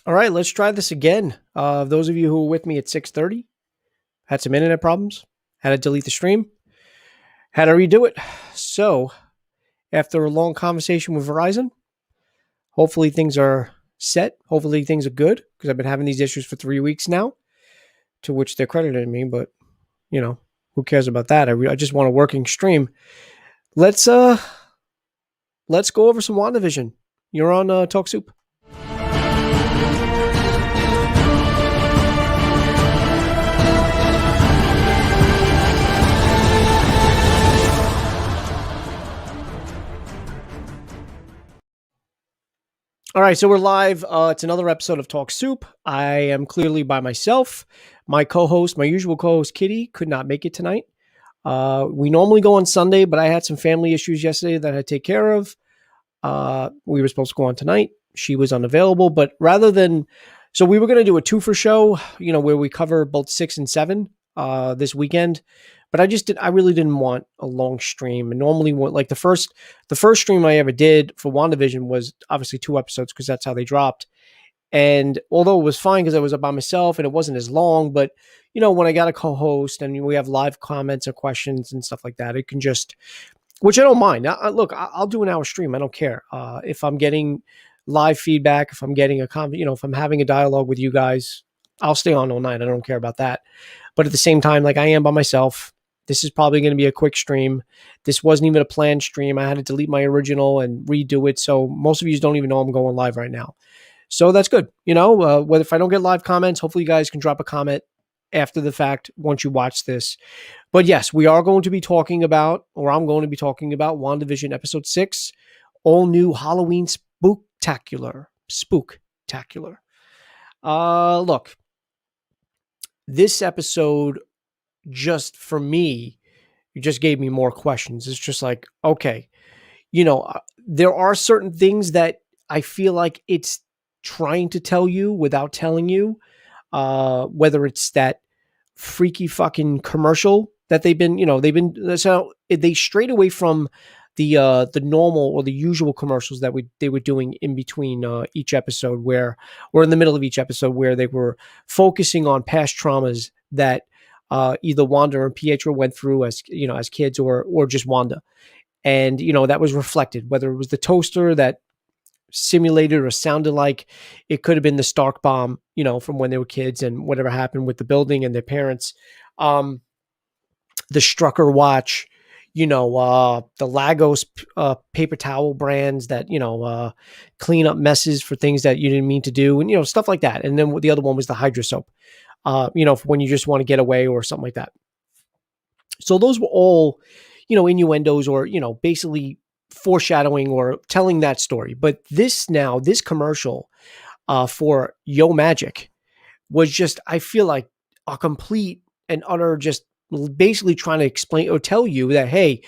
All right, let's try this again. Those of you who were with me at 6:30 had some internet problems, had to delete the stream, had to redo it. So, after a long conversation with Verizon, hopefully things are set. Hopefully things are good because I've been having these issues for 3 weeks now, to which they're crediting me. But who cares about that? I just want a working stream. Let's let's go over some WandaVision. You're on Talk Soup. All right, so we're live. It's another episode of Talk Soup. I am clearly by myself. My co-host, my usual co-host, Kitty, could not make it tonight. We normally go on Sunday, but I had some family issues yesterday that I had to take care of. We were supposed to go on tonight. She was unavailable, but so we were going to do a two-for show, where we cover both 6 and 7 this weekend. But I really didn't want a long stream. And normally, like the first stream I ever did for WandaVision was obviously 2 episodes because that's how they dropped. And although it was fine because I was by myself and it wasn't as long, but when I got a co-host and we have live comments and questions and stuff like that, it can just, which I don't mind. Look, I'll do an hour stream. I don't care if I'm getting live feedback, if I'm getting if I'm having a dialogue with you guys, I'll stay on all night. I don't care about that. But at the same time, like I am by myself. This is probably going to be a quick stream. This wasn't even a planned stream. I had to delete my original and redo it. So most of you don't even know I'm going live right now. So that's good. Whether if I don't get live comments, hopefully you guys can drop a comment after the fact once you watch this. But yes, we are going to be talking about, or I'm going to be talking about WandaVision episode 6, all new Halloween Spooktacular. Spooktacular. Look, this episode, just for me, it just gave me more questions. It's just like, okay, there are certain things that I feel like it's trying to tell you without telling you, whether it's that freaky fucking commercial that so they strayed away from the normal or the usual commercials that they were doing in between each episode, where, or in the middle of each episode, where they were focusing on past traumas that either Wanda or Pietro went through as kids, or just Wanda. And, that was reflected, whether it was the toaster that simulated or sounded like it could have been the Stark bomb, from when they were kids, and whatever happened with the building and their parents. The Strucker watch, the Lagos paper towel brands that, clean up messes for things that you didn't mean to do, and, stuff like that. And then the other one was the Hydra soap. When you just want to get away or something like that. So those were all, innuendos or, basically foreshadowing or telling that story. But this commercial for Yo Magic was just, I feel like, a complete and utter, just basically trying to explain or tell you that, hey,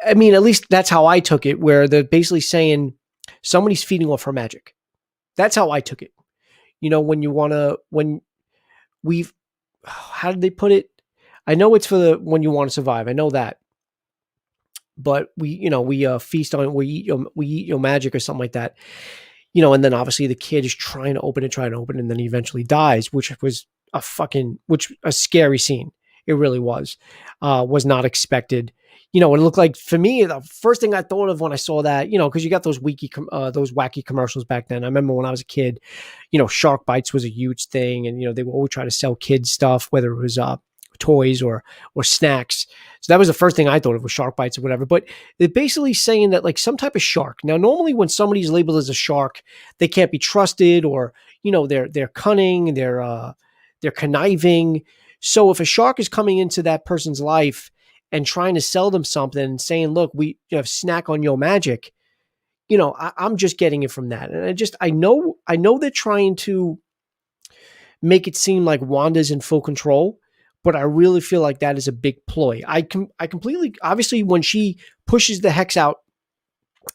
I mean, at least that's how I took it, where they're basically saying somebody's feeding off her magic. That's how I took it. How did they put it? I know it's for when you want to survive. I know that. But we feast on it. We eat your magic or something like that. And then obviously the kid is trying to open it, and then he eventually dies, which was a scary scene. It really was not expected. It looked like, for me, the first thing I thought of when I saw that, because you got those wacky commercials back then. I remember when I was a kid, shark bites was a huge thing, and they would always try to sell kids stuff, whether it was toys or snacks. So that was the first thing I thought of, was shark bites or whatever. But they're basically saying that, like, some type of shark. Now, normally when somebody's labeled as a shark, they can't be trusted, or they're cunning, they're conniving. So if a shark is coming into that person's life and trying to sell them something and saying, look, we have snack on your magic, I'm just getting it from that. And I know they're trying to make it seem like Wanda's in full control, but I really feel like that is a big ploy. I completely, obviously, when she pushes the hex out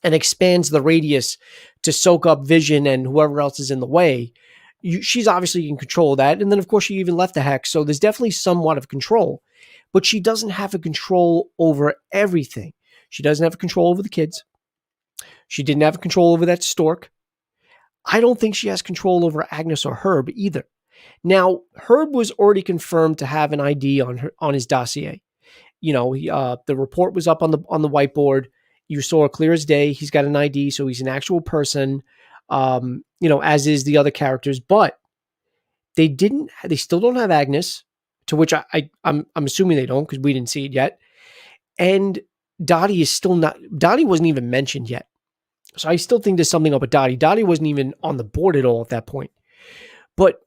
and expands the radius to soak up Vision and whoever else is in the way, she's obviously in control of that. And then, of course, she even left the hex. So there's definitely somewhat of control, but she doesn't have a control over everything. She doesn't have a control over the kids. She didn't have a control over that stork. I don't think she has control over Agnes or Herb either. Now, Herb was already confirmed to have an ID on his dossier. The report was up on the whiteboard. You saw it clear as day. He's got an ID, so he's an actual person. As is the other characters, but they still don't have Agnes, to which I'm assuming they don't because we didn't see it yet. And Dottie is still not. Dottie wasn't even mentioned yet, so I still think there's something up with Dottie. Dottie wasn't even on the board at all at that point. But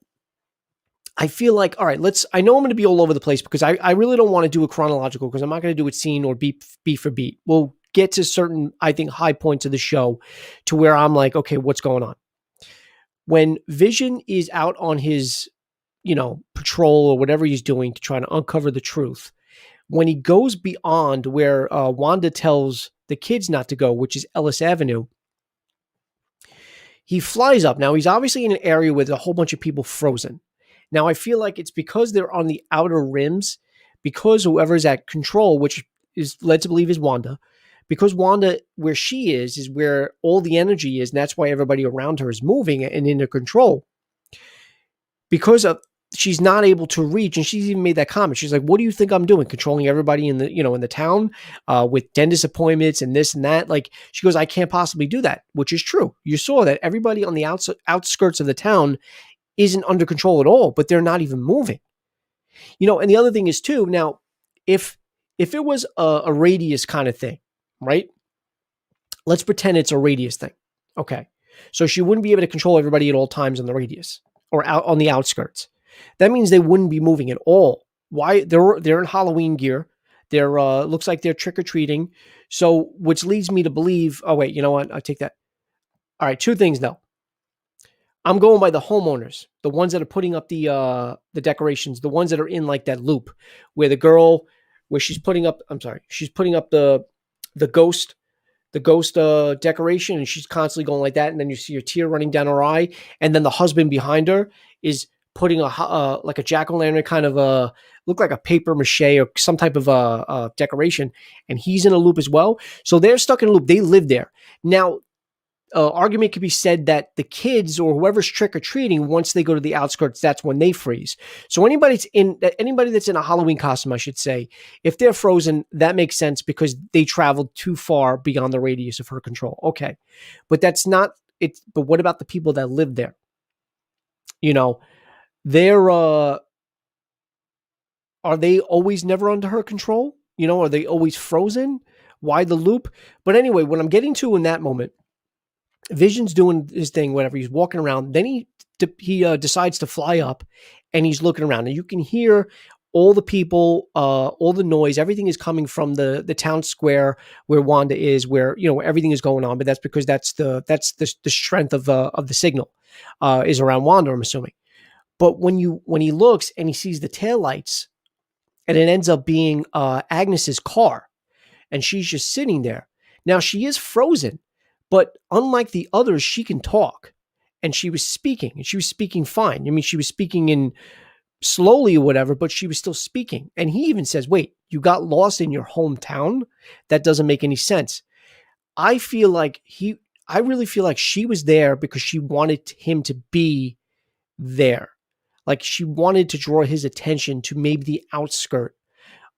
I feel like, all right, I know I'm going to be all over the place because I really don't want to do a chronological because I'm not going to do it scene or beat for beat. We'll get to certain, I think, high points of the show to where I'm like, okay, what's going on? When Vision is out on his, patrol or whatever he's doing to try to uncover the truth, when he goes beyond where Wanda tells the kids not to go, which is Ellis Avenue, he flies up. Now, he's obviously in an area with a whole bunch of people frozen. Now, I feel like it's because they're on the outer rims, because whoever's at control, which is led to believe is Wanda, because Wanda, where she is where all the energy is, and that's why everybody around her is moving and in control. Because of she's not able to reach, and she's even made that comment. She's like, "What do you think I'm doing? Controlling everybody in the town with dentist appointments and this and that?" Like she goes, "I can't possibly do that," which is true. You saw that everybody on the outskirts of the town isn't under control at all, but they're not even moving. And the other thing is too, now, if it was a radius kind of thing, right? Let's pretend it's a radius thing. Okay. So she wouldn't be able to control everybody at all times on the radius or out on the outskirts. That means they wouldn't be moving at all. Why? They're in Halloween gear. They're looks like they're trick-or-treating. So which leads me to believe, oh wait, you know what? I take that. All right, two things though. I'm going by the homeowners, the ones that are putting up the decorations, the ones that are in like that loop where she's putting up the ghost decoration, and she's constantly going like that, and then you see a tear running down her eye, and then the husband behind her is putting like a jack-o'-lantern kind of look like a paper mache or some type of decoration, and he's in a loop as well. So they're stuck in a loop. They live there now. Argument could be said that the kids or whoever's trick-or-treating, once they go to the outskirts, that's when they freeze. So anybody that's in a Halloween costume, I should say, if they're frozen, that makes sense because they traveled too far beyond the radius of her control. Okay. But that's not it. But what about the people that live there? They're are they always never under her control? Are they always frozen? Why the loop? But anyway, what I'm getting to in that moment, Vision's doing his thing, whatever. He's walking around. Then he decides to fly up, and he's looking around. And you can hear all the people, all the noise. Everything is coming from the town square where Wanda is, where everything is going on. But that's because that's the strength of the signal is around Wanda, I'm assuming. But when he looks and he sees the taillights, and it ends up being Agnes's car, and she's just sitting there. Now she is frozen. But unlike the others, she can talk, and she was speaking, and she was speaking fine. I mean, she was speaking in slowly or whatever, but she was still speaking. And he even says, wait, you got lost in your hometown? That doesn't make any sense. I really feel like she was there because she wanted him to be there. Like she wanted to draw his attention to maybe the outskirt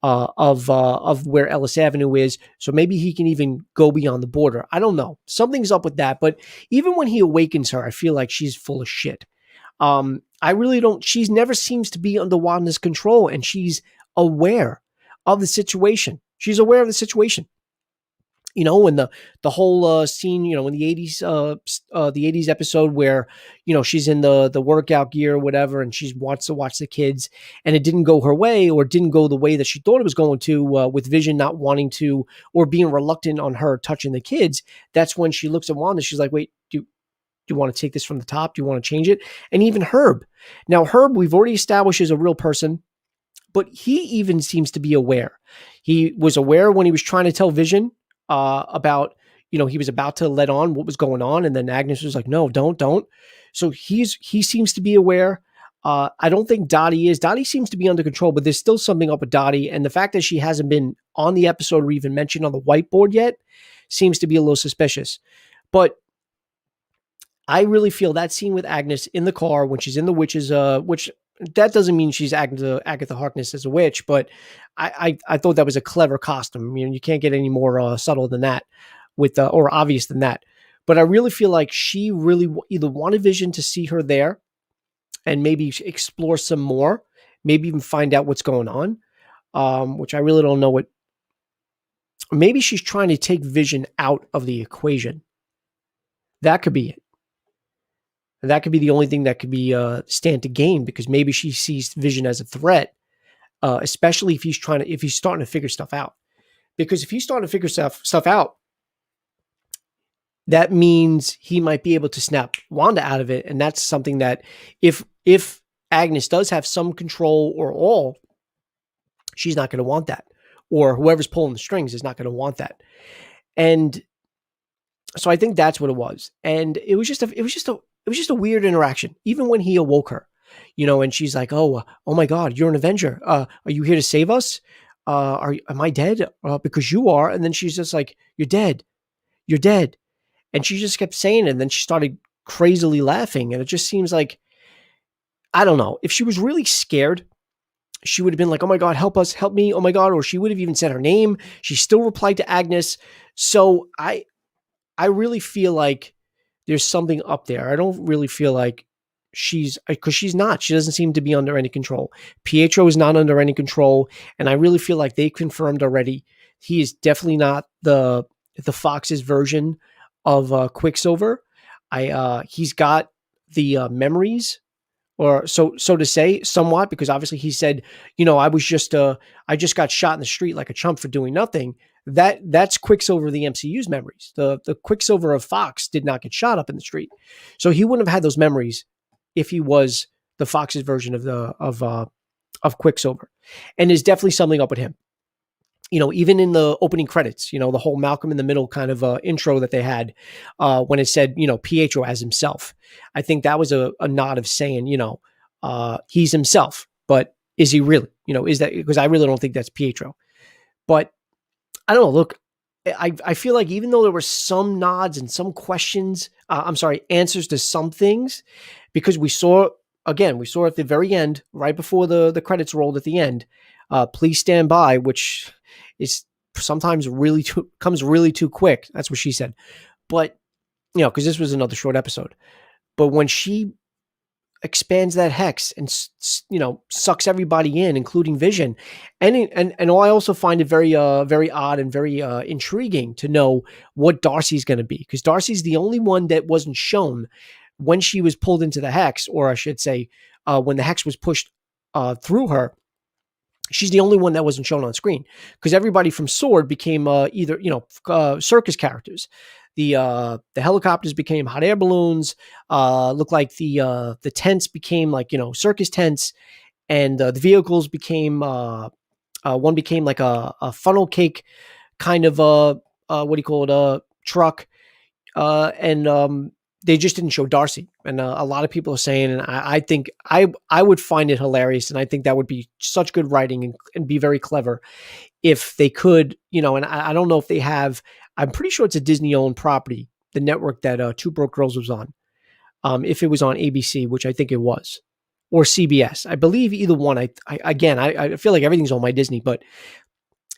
of where Ellis Avenue is. So maybe he can even go beyond the border. I don't know. Something's up with that. But even when he awakens her, I feel like she's full of shit. I really don't. She never seems to be under Wanda's control, and she's aware of the situation. She's aware of the situation. When the whole scene, in the 80s episode where, she's in the workout gear or whatever, and she wants to watch the kids, and it didn't go her way or didn't go the way that she thought it was going to, with Vision not wanting to or being reluctant on her touching the kids. That's when she looks at Wanda. She's like, wait, do you want to take this from the top? Do you want to change it? And even Herb. Now, Herb, we've already established is a real person, but he even seems to be aware. He was aware when he was trying to tell Vision about, he was about to let on what was going on. And then Agnes was like, no, don't. So he seems to be aware. I don't think Dottie is. Dottie seems to be under control, but there's still something up with Dottie. And the fact that she hasn't been on the episode or even mentioned on the whiteboard yet seems to be a little suspicious. But I really feel that scene with Agnes in the car when she's in the witch's, which that doesn't mean she's Agatha Harkness as a witch, but I thought that was a clever costume. You know, you can't get any more subtle than that or obvious than that. But I really feel like she really either wanted Vision to see her there and maybe explore some more, maybe even find out what's going on, which I really don't know what. Maybe she's trying to take Vision out of the equation. That could be it. That could be the only thing that could be stand to gain, because maybe she sees Vision as a threat, especially if he's starting to figure stuff out. Because if he's starting to figure stuff out, that means he might be able to snap Wanda out of it, and that's something that if Agnes does have some control or all, she's not going to want that, or whoever's pulling the strings is not going to want that, and so I think that's what it was. And it was just a weird interaction, even when he awoke her, you know, and she's like, oh my God, you're an Avenger. Are you here to save us? Am I dead? Because you are. And then she's just like, you're dead. You're dead. And she just kept saying it. And then she started crazily laughing. And it just seems like, I don't know, if she was really scared, she would have been like, oh my God, help us, help me. Oh my God. Or she would have even said her name. She still replied to Agnes. So I really feel like there's something up there. I don't really feel like because she doesn't seem to be under any control. Pietro is not under any control. And I really feel like they confirmed already, he is definitely not the Fox's version of Quicksilver. He's got the memories, or so to say, somewhat, because obviously he said, you know, I just got shot in the street like a chump for doing nothing. That's Quicksilver, the MCU's memories. The Quicksilver of Fox did not get shot up in the street, so he wouldn't have had those memories if he was the Fox's version of Quicksilver. And there's definitely something up with him. You know, even in the opening credits, you know, the whole Malcolm in the Middle kind of intro that they had when it said, you know, Pietro as himself. I think that was a nod of saying, you know, he's himself, but is he really? You know, is that, because I really don't think that's Pietro. But I don't know. Look, I feel like even though there were some nods and some questions, answers to some things, because we saw at the very end, right before the credits rolled at the end, please stand by, which is sometimes comes really too quick. That's what she said. But, you know, because this was another short episode. But when she expands that hex and, you know, sucks everybody in, including Vision, and I also find it very very odd and very intriguing to know what Darcy's going to be, because Darcy's the only one that wasn't shown when she was pulled into the hex, or I should say, when the hex was pushed through her. She's the only one that wasn't shown on screen, because everybody from S.W.O.R.D. became either, you know, circus characters. The helicopters became hot air balloons. Looked like the tents became like, you know, circus tents, and the vehicles became one became like a funnel cake kind of truck, and they just didn't show Darcy. And a lot of people are saying, and I think I would find it hilarious, and I think that would be such good writing and be very clever if they could, you know, and I don't know if they have, I'm pretty sure it's a Disney-owned property, the network that Two Broke Girls was on. If it was on ABC, which I think it was, or CBS. I believe either one. I feel like everything's on my Disney, but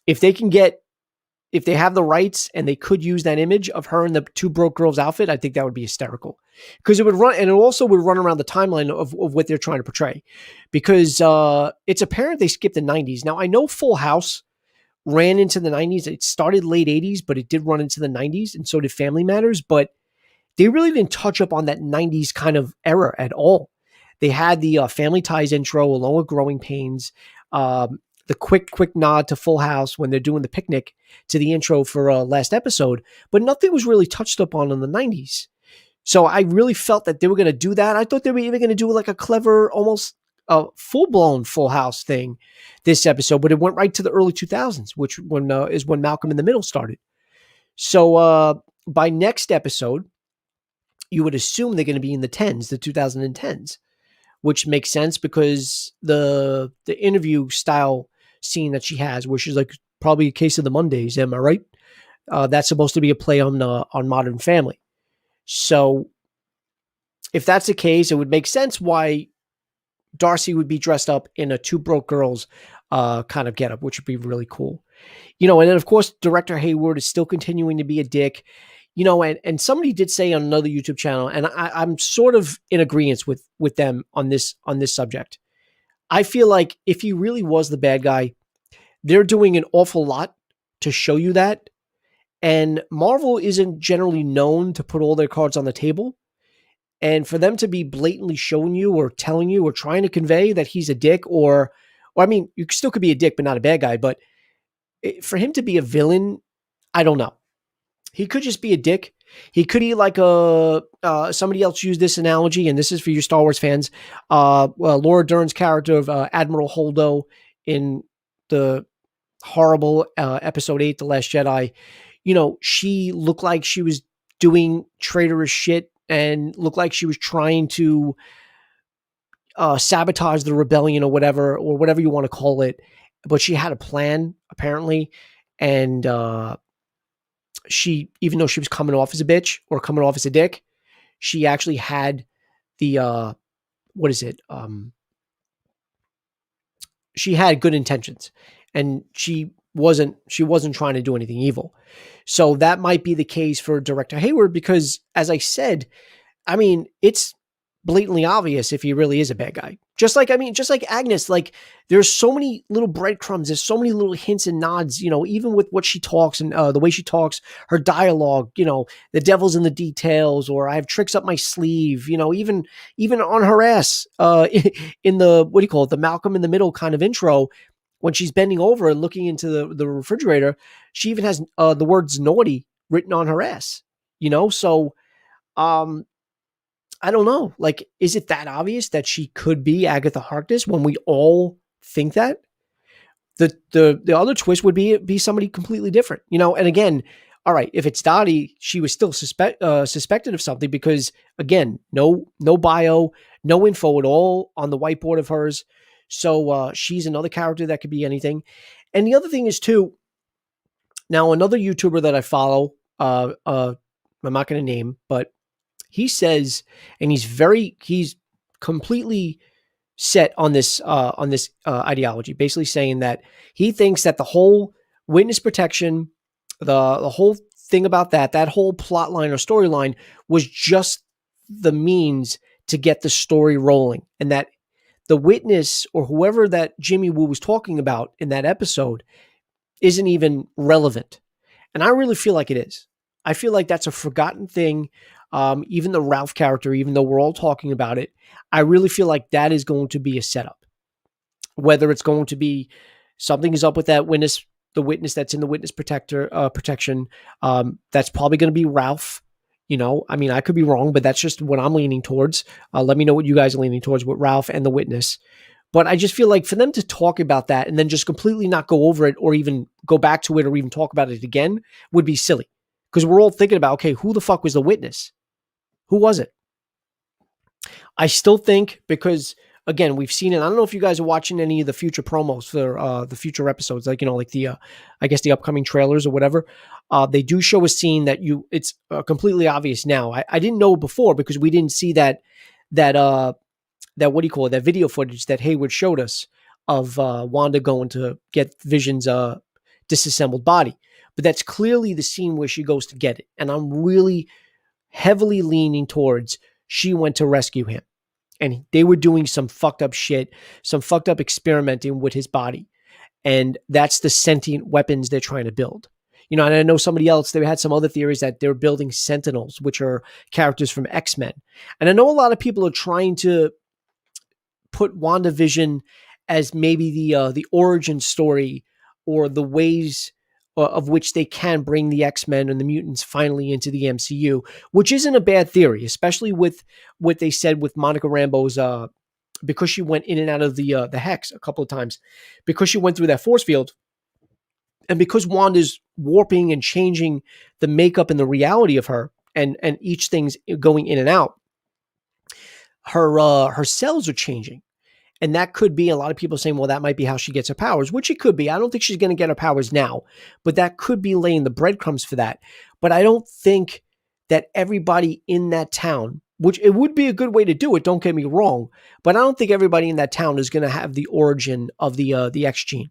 if they have the rights and they could use that image of her in the Two Broke Girls outfit, I think that would be hysterical, because it would run, and it also would run around the timeline of what they're trying to portray, because it's apparent they skipped the 90s. Now, I know Full House ran into the 90s. It started late 80s, but it did run into the 90s, and so did Family Matters, but they really didn't touch up on that 90s kind of era at all. They had the Family Ties intro along with Growing Pains, the quick nod to Full House when they're doing the picnic to the intro for last episode, but nothing was really touched up on in the 90s. So I really felt that they were going to do that. I thought they were even going to do like a clever, almost full-blown Full House thing this episode, but it went right to the early 2000s, which is when Malcolm in the Middle started. So by next episode, you would assume they're going to be in the 2010s, which makes sense, because the interview style scene that she has, where she's like, probably a case of the Mondays, am I right? That's supposed to be a play on Modern Family. So if that's the case, it would make sense why Darcy would be dressed up in a Two Broke Girls kind of getup, which would be really cool. And then of course, Director Hayward is still continuing to be a dick. And somebody did say on another YouTube channel, and I'm sort of in agreement with them on this subject. I feel like if he really was the bad guy, they're doing an awful lot to show you that. And Marvel isn't generally known to put all their cards on the table. And for them to be blatantly showing you or telling you or trying to convey that he's a dick or I mean, you still could be a dick, but not a bad guy. But for him to be a villain, I don't know. He could just be a dick. He could be like somebody else used this analogy, and this is for you Star Wars fans. Laura Dern's character of Admiral Holdo in the horrible Episode 8, The Last Jedi. She looked like she was doing traitorous shit and looked like she was trying to sabotage the rebellion or whatever you want to call it. But she had a plan, apparently. And she, even though she was coming off as a bitch or coming off as a dick, she actually had the, she had good intentions, and she wasn't trying to do anything evil. So that might be the case for Director Hayward, because as I said, I mean, it's blatantly obvious if he really is a bad guy. Just like Agnes, like there's so many little breadcrumbs. There's so many little hints and nods, even with what she talks and the way she talks, her dialogue, the devil's in the details, or I have tricks up my sleeve, even on her ass, in the, what do you call it? The Malcolm in the Middle kind of intro, when she's bending over and looking into the refrigerator, she even has the words naughty written on her ass, so, I don't know. Like, is it that obvious that she could be Agatha Harkness when we all think that? The other twist would be somebody completely different, And again, all right, if it's Dottie, she was still suspected of something because, again, no bio, no info at all on the whiteboard of hers. So she's another character that could be anything. And the other thing is too. Now, another YouTuber that I follow, I'm not going to name, but he says, and he's completely set on this ideology, basically saying that he thinks that the whole witness protection, the whole thing about that whole plot line or storyline was just the means to get the story rolling, and that the witness or whoever that Jimmy Woo was talking about in that episode isn't even relevant. And I really feel like it is. I feel like that's a forgotten thing. Even the Ralph character, even though we're all talking about it, I really feel like that is going to be a setup. Whether it's going to be something is up with that witness, the witness that's in the witness protection, that's probably going to be Ralph. I mean, I could be wrong, but that's just what I'm leaning towards. Let me know what you guys are leaning towards with Ralph and the witness. But I just feel like for them to talk about that and then just completely not go over it or even go back to it or even talk about it again would be silly. Because we're all thinking about, okay, who the fuck was the witness? Who was it? I still think, because again, we've seen it. I don't know if you guys are watching any of the future promos for the future episodes, like the I guess the upcoming trailers or whatever. They do show a scene that it's completely obvious now. I didn't know before because we didn't see that what do you call it? That video footage that Hayward showed us of Wanda going to get Vision's disassembled body. But that's clearly the scene where she goes to get it, and I'm really heavily leaning towards she went to rescue him, and they were doing some fucked up shit, some fucked up experimenting with his body. And that's the sentient weapons they're trying to build. And I know somebody else, they had some other theories that they're building Sentinels, which are characters from X-Men. And I know a lot of people are trying to put WandaVision as maybe the origin story or the ways of which they can bring the X-Men and the mutants finally into the MCU, which isn't a bad theory, especially with what they said with Monica Rambeau's, because she went in and out of the Hex a couple of times, because she went through that force field, and because Wanda's warping and changing the makeup and the reality of her, and each thing's going in and out, her cells are changing. And that could be a lot of people saying, well, that might be how she gets her powers, which it could be. I don't think she's going to get her powers now, but that could be laying the breadcrumbs for that. But I don't think that everybody in that town which it would be a good way to do it. Don't get me wrong, but I don't think everybody in that town is going to have the origin of the X gene,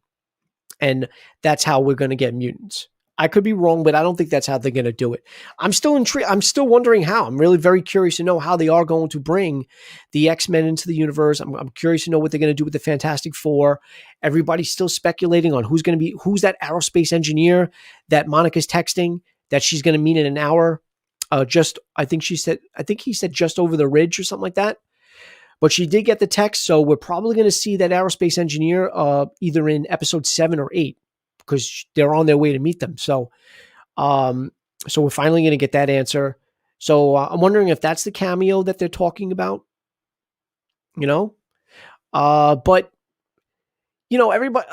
and that's how we're going to get mutants. I could be wrong, but I don't think that's how they're going to do it. I'm still intrigued. I'm still wondering how. I'm really very curious to know how they are going to bring the X-Men into the universe. I'm curious to know what they're going to do with the Fantastic Four. Everybody's still speculating on who's that aerospace engineer that Monica's texting that she's going to meet in an hour. I think he said just over the ridge or something like that. But she did get the text, so we're probably going to see that aerospace engineer either in episode 7 or 8 because they're on their way to meet them. So we're finally going to get that answer. So I'm wondering if that's the cameo that they're talking about, but everybody,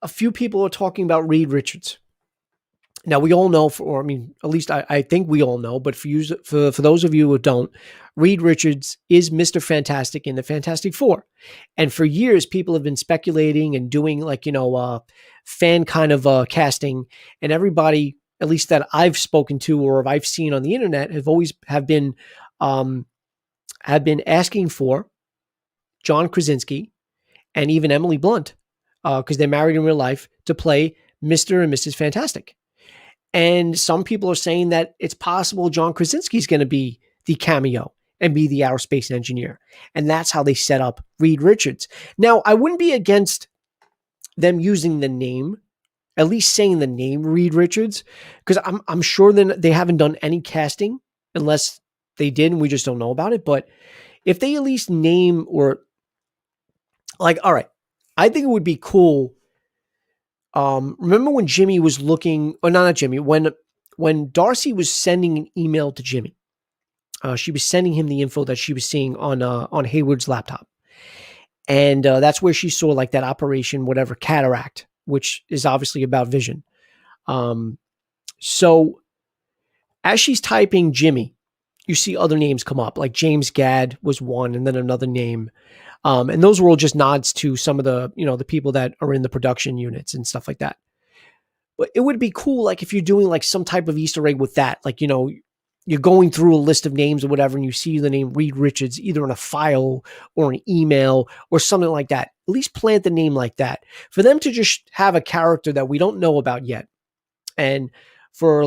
a few people are talking about Reed Richards. Now we all know, at least I think we all know, but for those of you who don't, Reed Richards is Mr. Fantastic in the Fantastic Four. And for years, people have been speculating and doing fan kind of casting, and everybody, at least that I've spoken to or I've seen on the internet, have been asking for John Krasinski and even Emily Blunt, because they're married in real life, to play Mr. and Mrs. Fantastic. And some people are saying that it's possible John Krasinski is going to be the cameo and be the aerospace engineer. And that's how they set up Reed Richards. Now, I wouldn't be against them using the name, at least saying the name Reed Richards, because I'm sure they haven't done any casting unless they did and we just don't know about it. But if they at least name all right, I think it would be cool. Remember when Jimmy was looking, or not Jimmy, when Darcy was sending an email to Jimmy, she was sending him the info that she was seeing on Hayward's laptop. And that's where she saw that operation, whatever, cataract, which is obviously about vision. So as she's typing Jimmy, you see other names come up, like James Gadd was one, and then another name. And those were all just nods to some of the, the people that are in the production units and stuff like that. But it would be cool, if you're doing some type of Easter egg with that, you're going through a list of names or whatever, and you see the name Reed Richards either in a file or an email or something like that. At least plant the name like that. For them to just have a character that we don't know about yet, and for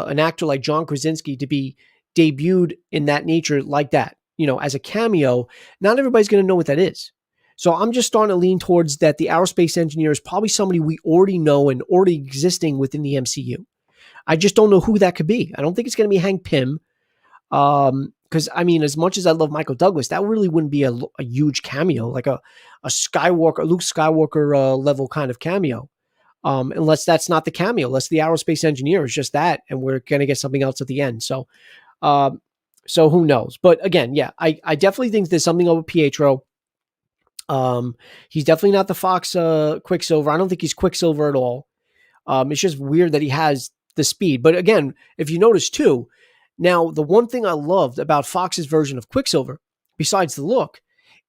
an actor like John Krasinski to be debuted in that nature like that, as a cameo, not everybody's going to know what that is. So I'm just starting to lean towards that the aerospace engineer is probably somebody we already know and already existing within the MCU. I just don't know who that could be. I don't think it's going to be Hank Pym. Because, as much as I love Michael Douglas, that really wouldn't be a huge cameo, like a Skywalker, Luke Skywalker level kind of cameo. Unless that's not the cameo, unless the aerospace engineer is just that, and we're going to get something else at the end. So who knows? But again, yeah, I definitely think there's something over Pietro. He's definitely not the Fox Quicksilver. I don't think he's Quicksilver at all. It's just weird that he has the speed. But again, if you notice too, now the one thing I loved about Fox's version of Quicksilver, besides the look,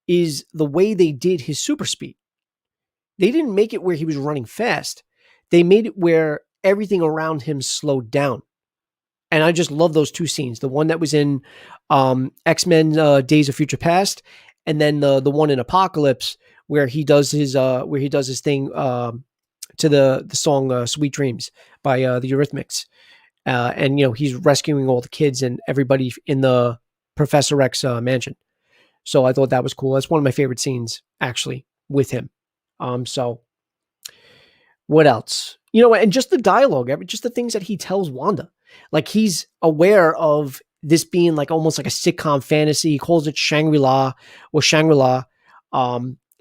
is the way they did his super speed. They didn't make it where he was running fast. They made it where everything around him slowed down. And I just love those two scenes. The one that was in X-Men Days of Future Past, and then the one in Apocalypse where he does his thing to the song Sweet Dreams by the Eurythmics. And he's rescuing all the kids and everybody in the Professor X mansion. So I thought that was cool. That's one of my favorite scenes actually with him. So what else? And just the dialogue, just the things that he tells Wanda. He's aware of this being almost like a sitcom fantasy. He calls it Shangri-La or Shangri-La.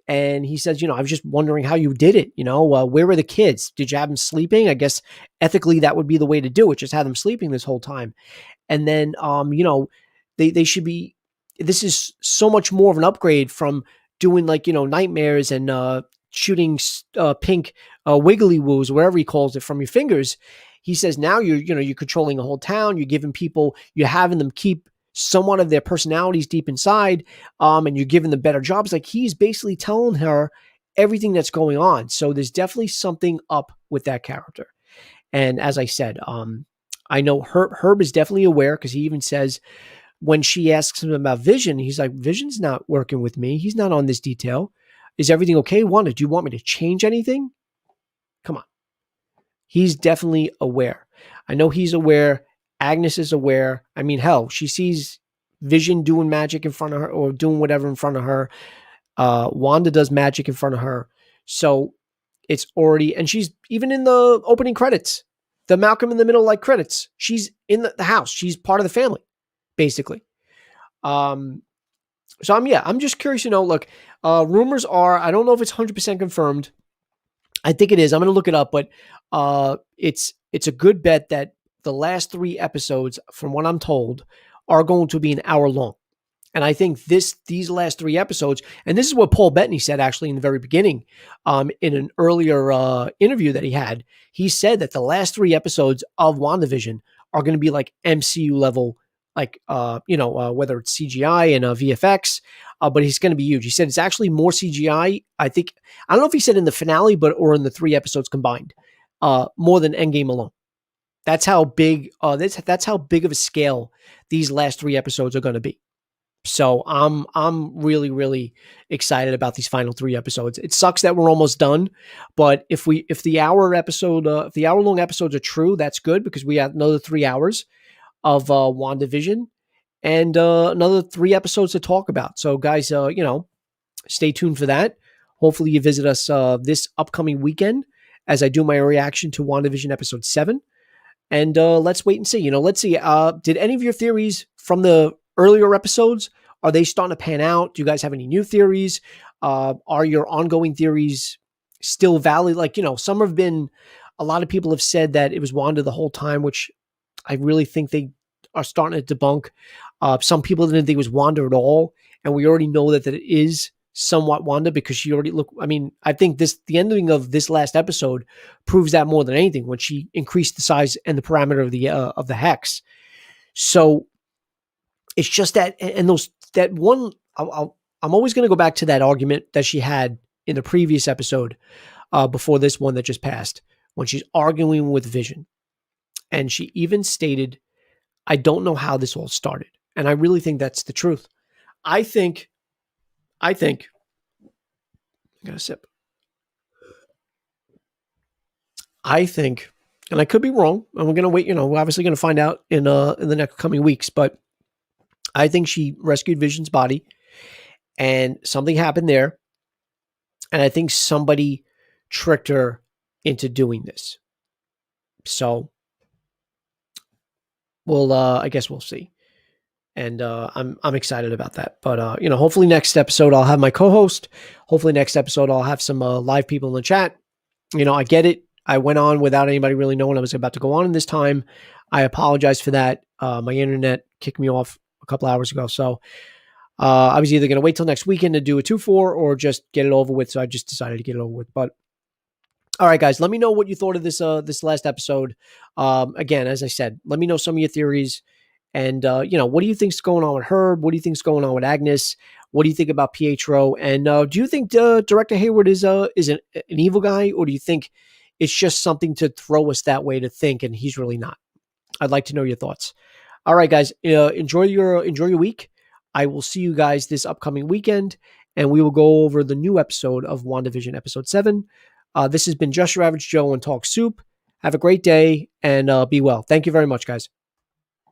And he says, I was just wondering how you did it. Where were the kids? Did you have them sleeping? I guess ethically that would be the way to do it. Just have them sleeping this whole time. And then, they should be, this is so much more of an upgrade from doing nightmares and shooting pink wiggly woos, wherever he calls it, from your fingers. He says now you're controlling a whole town. You're giving people, you're having them keep somewhat of their personalities deep inside, and you're giving them better jobs. He's basically telling her everything that's going on. So there's definitely something up with that character. And as I said, I know Herb is definitely aware, because he even says when she asks him about Vision, he's like, Vision's not working with me. He's not on this detail. Is everything okay? Wanda, do you want me to change anything? Come on. He's definitely aware. I know he's aware. Agnes is aware. I mean, hell, she sees Vision doing magic in front of her or doing whatever in front of her. Wanda does magic in front of her. So it's already, and she's even in the opening credits, the Malcolm in the Middle like credits. She's in the house. She's part of the family, basically. So I'm just curious to know, look, rumors are, I don't know if it's 100% confirmed. I think it is. I'm going to look it up, but it's a good bet that the last 3 episodes, from what I'm told, are going to be an hour long. And I think these last 3 episodes, and this is what Paul Bettany said actually in the very beginning, in an earlier interview that he had. He said that the last 3 episodes of WandaVision are going to be like MCU level, like whether it's CGI and VFX, but it's going to be huge. He said it's actually more CGI. I don't know if he said in the finale, or in the 3 episodes combined, more than Endgame alone. That's how big. That's how big of a scale these last 3 episodes are going to be. So I'm really, really excited about these final 3 episodes. It sucks that we're almost done, but if the hour long episodes are true, that's good, because we have another 3 hours of WandaVision and another 3 episodes to talk about. So guys, stay tuned for that. Hopefully you visit us this upcoming weekend as I do my reaction to WandaVision episode 7. And let's wait and see. Let's see. Did any of your theories from the earlier episodes, are they starting to pan out? Do you guys have any new theories? Are your ongoing theories still valid? Like, some have been, a lot of people have said that it was Wanda the whole time, which I really think they are starting to debunk. Some people didn't think it was Wanda at all. And we already know that it is somewhat Wanda, because she already I think the ending of this last episode proves that more than anything, when she increased the size and the parameter of the hex. So it's just that, and that one, I'm always going to go back to that argument that she had in the previous episode, before this one that just passed, when she's arguing with Vision. And she even stated, I don't know how this all started. And I really think that's the truth. I think, I got a sip. I think, and I could be wrong, and we're going to wait, we're obviously going to find out in the next coming weeks, but I think she rescued Vision's body and something happened there. And I think somebody tricked her into doing this. So I guess we'll see. And I'm excited about that. But hopefully next episode I'll have my co-host. Hopefully next episode I'll have some live people in the chat. I get it. I went on without anybody really knowing I was about to go on in this time. I apologize for that. My internet kicked me off a couple hours ago. So I was either going to wait till next weekend to do a 2-4 or just get it over with. So I just decided to get it over with. But all right, guys, let me know what you thought of this last episode. Again, as I said, let me know some of your theories. And, what do you think's going on with Herb? What do you think's going on with Agnes? What do you think about Pietro? And do you think Director Hayward is an evil guy? Or do you think it's just something to throw us that way to think and he's really not? I'd like to know your thoughts. All right, guys, enjoy your week. I will see you guys this upcoming weekend, and we will go over the new episode of WandaVision episode 7. This has been Just Your Average Joe and Talk Soup. Have a great day and be well. Thank you very much, guys.